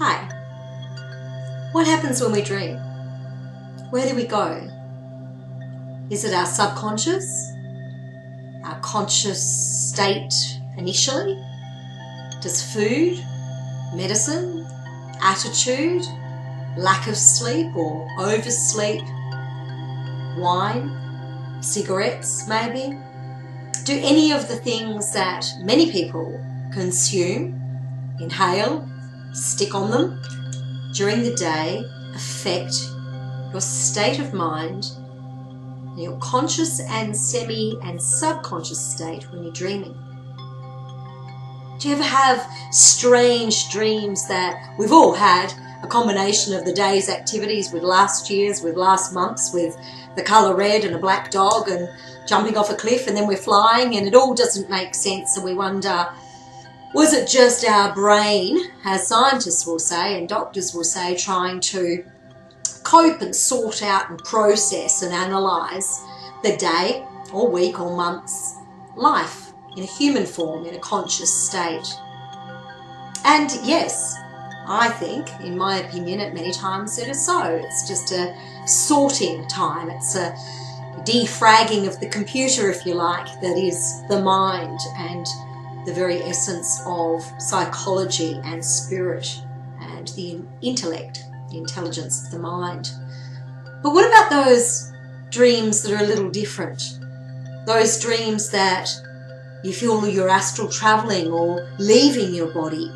Hi. What happens when we dream? Where do we go? Is it our subconscious? Our conscious state initially? Does food, medicine, attitude, lack of sleep or oversleep, wine, cigarettes maybe? Do any of the things that many people consume, inhale, stick on them during the day affect your state of mind, your conscious and semi and subconscious state when you're dreaming? Do you ever have strange dreams that we've all had, a combination of the day's activities with last year's, with last month's, with the colour red and a black dog and jumping off a cliff, and then we're flying and it all doesn't make sense, and we wonder, was it just our brain, as scientists will say and doctors will say, trying to cope and sort out and process and analyse the day or week or month's life in a human form, in a conscious state? And yes, I think, in my opinion, at many times it is so. It's just a sorting time. It's a defragging of the computer, if you like, that is the mind and the very essence of psychology and spirit and the intellect, the intelligence of the mind. But what about those dreams that are a little different? Those dreams that you feel you're astral travelling or leaving your body,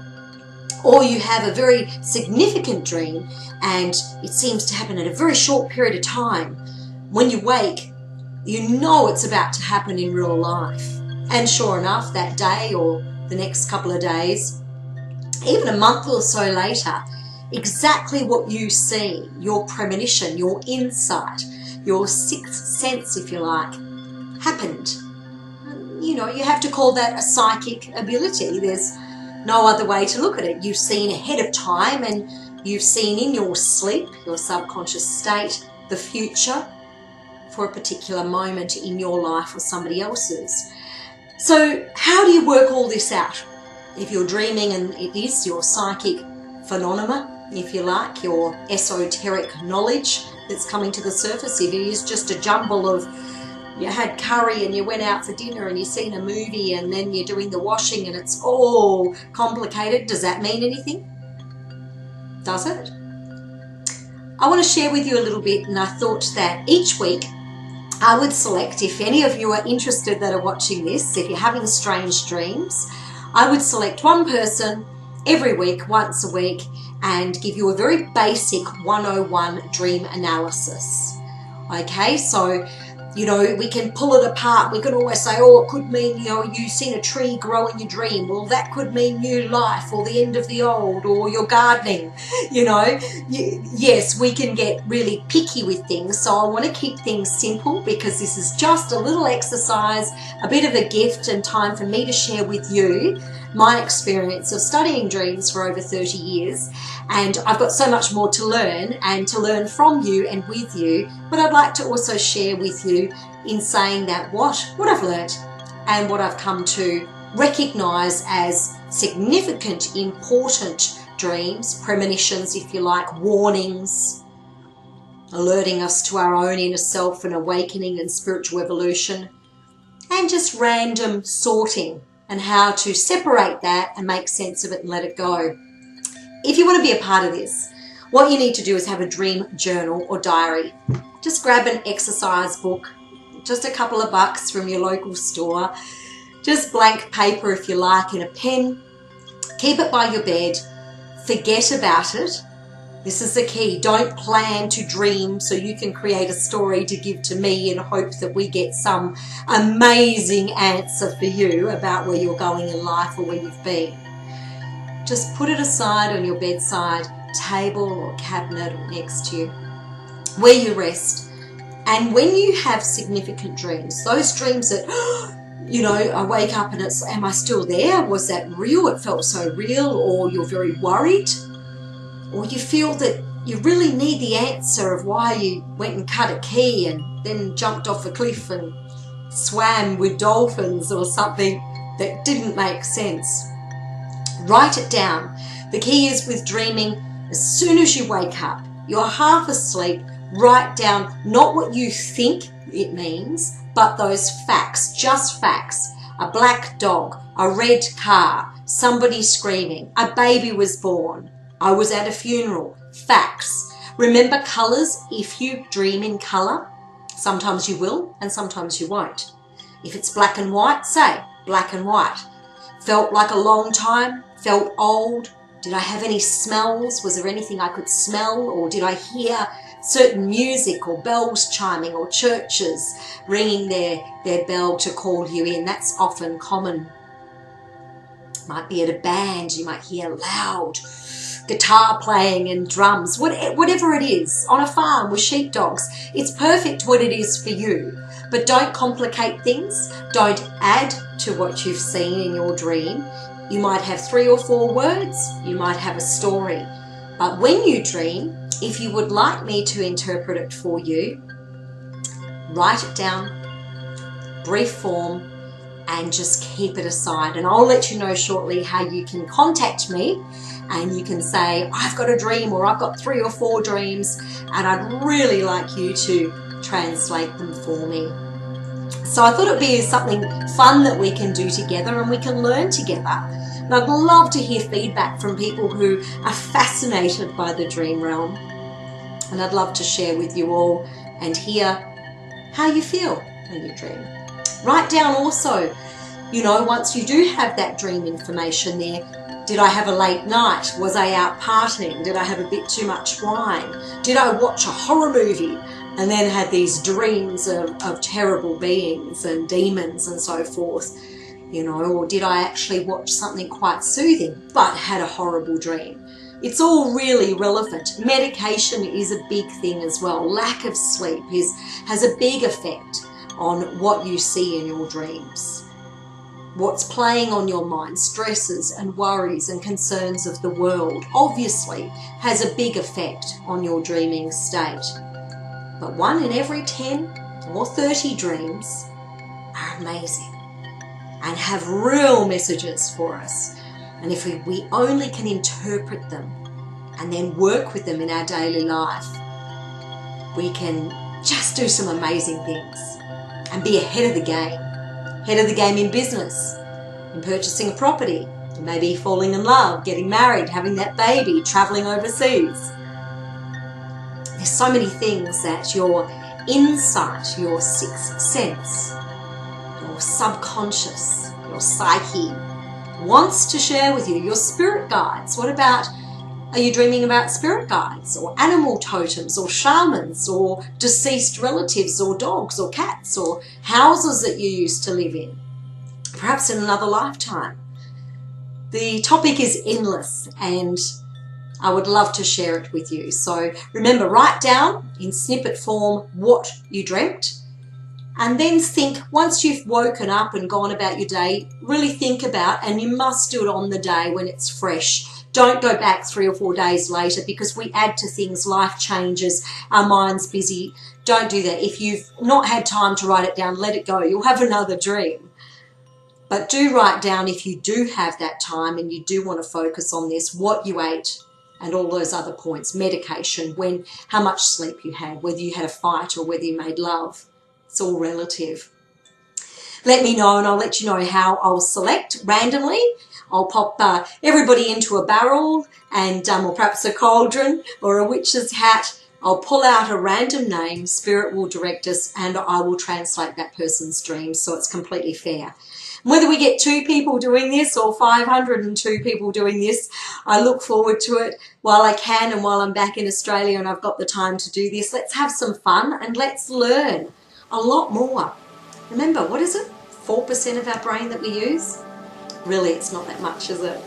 or you have a very significant dream and it seems to happen in a very short period of time. When you wake, you know it's about to happen in real life. And sure enough, that day or the next couple of days, even a month or so later, exactly what you see, your premonition, your insight, your sixth sense, if you like, happened. You know, you have to call that a psychic ability. There's no other way to look at it. You've seen ahead of time and you've seen in your sleep, your subconscious state, the future for a particular moment in your life or somebody else's. So how do you work all this out? If you're dreaming and it is your psychic phenomena, if you like, your esoteric knowledge that's coming to the surface, if it is just a jumble of, you had curry and you went out for dinner and you've seen a movie and then you're doing the washing and it's all complicated, does that mean anything? Does it? I want to share with you a little bit, and I thought that each week I would select, if any of you are interested that are watching this, if you're having strange dreams, I would select one person every week, once a week, and give you a very basic 101 dream analysis. Okay, so, you know, we can pull it apart. We can always say, oh, it could mean, you know, you've seen a tree grow in your dream. Well, that could mean new life or the end of the old or you're gardening, you know. Yes, we can get really picky with things. So I want to keep things simple because this is just a little exercise, a bit of a gift and time for me to share with you my experience of studying dreams for over 30 years. And I've got so much more to learn and to learn from you and with you, but I'd like to also share with you in saying that what I've learned and what I've come to recognise as significant, important dreams, premonitions, if you like, warnings, alerting us to our own inner self and awakening and spiritual evolution, and just random sorting and how to separate that and make sense of it and let it go. If you want to be a part of this, what you need to do is have a dream journal or diary. Just grab an exercise book, just a couple of bucks from your local store, just blank paper if you like and a pen. Keep it by your bed. Forget about it. This is the key. Don't plan to dream so you can create a story to give to me in hope that we get some amazing answer for you about where you're going in life or where you've been. Just put it aside on your bedside table or cabinet or next to you, where you rest. And when you have significant dreams, those dreams that, you know, I wake up and it's, am I still there? Was that real? It felt so real. Or you're very worried, or you feel that you really need the answer of why you went and cut a key and then jumped off a cliff and swam with dolphins or something that didn't make sense. Write it down. The key is with dreaming, as soon as you wake up, you're half asleep, write down not what you think it means, but those facts, just facts. A black dog, a red car, somebody screaming, a baby was born, I was at a funeral. Facts. Remember colours. If you dream in colour, sometimes you will and sometimes you won't. If it's black and white, say black and white. Felt like a long time, felt old. Did I have any smells? Was there anything I could smell? Or did I hear certain music or bells chiming or churches ringing their bell to call you in? That's often common. Might be at a band, you might hear loud guitar playing and drums, whatever it is, on a farm with sheepdogs. It's perfect what it is for you, but don't complicate things. Don't add to what you've seen in your dream. You might have 3 or 4 words, you might have a story. But when you dream, if you would like me to interpret it for you, write it down, brief form, and just keep it aside. And I'll let you know shortly how you can contact me and you can say, I've got a dream, or I've got 3 or 4 dreams, and I'd really like you to translate them for me. So I thought it'd be something fun that we can do together and we can learn together. And I'd love to hear feedback from people who are fascinated by the dream realm. And I'd love to share with you all and hear how you feel when you dream. Write down also, once you do have that dream information there, did I have a late night? Was I out partying? Did I have a bit too much wine? Did I watch a horror movie and then had these dreams of terrible beings and demons and so forth? Or did I actually watch something quite soothing but had a horrible dream? It's all really relevant. Medication is a big thing as well. Lack of sleep has a big effect on what you see in your dreams. What's playing on your mind, stresses and worries and concerns of the world, obviously has a big effect on your dreaming state. But 1 in every 10 or 30 dreams are amazing and have real messages for us. And if we only can interpret them and then work with them in our daily life, we can just do some amazing things and be ahead of the game. Head of the game in business, in purchasing a property, maybe falling in love, getting married, having that baby, traveling overseas. There's so many things that your insight, your sixth sense, your subconscious, your psyche wants to share with you. Your spirit guides. What about, are you dreaming about spirit guides or animal totems or shamans or deceased relatives or dogs or cats or houses that you used to live in, perhaps in another lifetime? The topic is endless and I would love to share it with you. So remember, write down in snippet form what you dreamt, and then think, once you've woken up and gone about your day, really think about, and you must do it on the day when it's fresh. Don't go back 3 or 4 days later, because we add to things, life changes, our mind's busy. Don't do that. If you've not had time to write it down, let it go. You'll have another dream. But do write down, if you do have that time and you do want to focus on this, what you ate and all those other points, medication, how much sleep you had, whether you had a fight or whether you made love. It's all relative. Let me know and I'll let you know how I'll select randomly. I'll pop everybody into a barrel and or perhaps a cauldron or a witch's hat. I'll pull out a random name, Spirit will direct us, and I will translate that person's dream, so it's completely fair. Whether we get 2 people doing this or 502 people doing this, I look forward to it while I can and while I'm back in Australia and I've got the time to do this. Let's have some fun and let's learn a lot more. Remember, what is it? 4% of our brain that we use? Really, it's not that much, is it?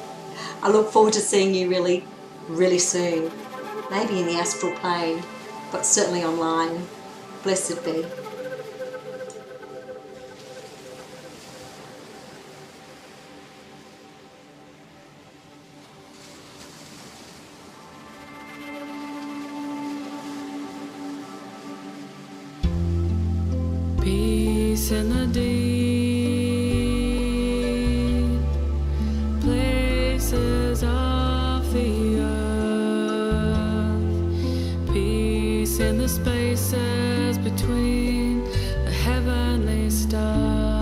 I look forward to seeing you really, really soon. Maybe in the astral plane, but certainly online. Blessed be. Peace in the deep places. peace in the spaces between the heavenly stars.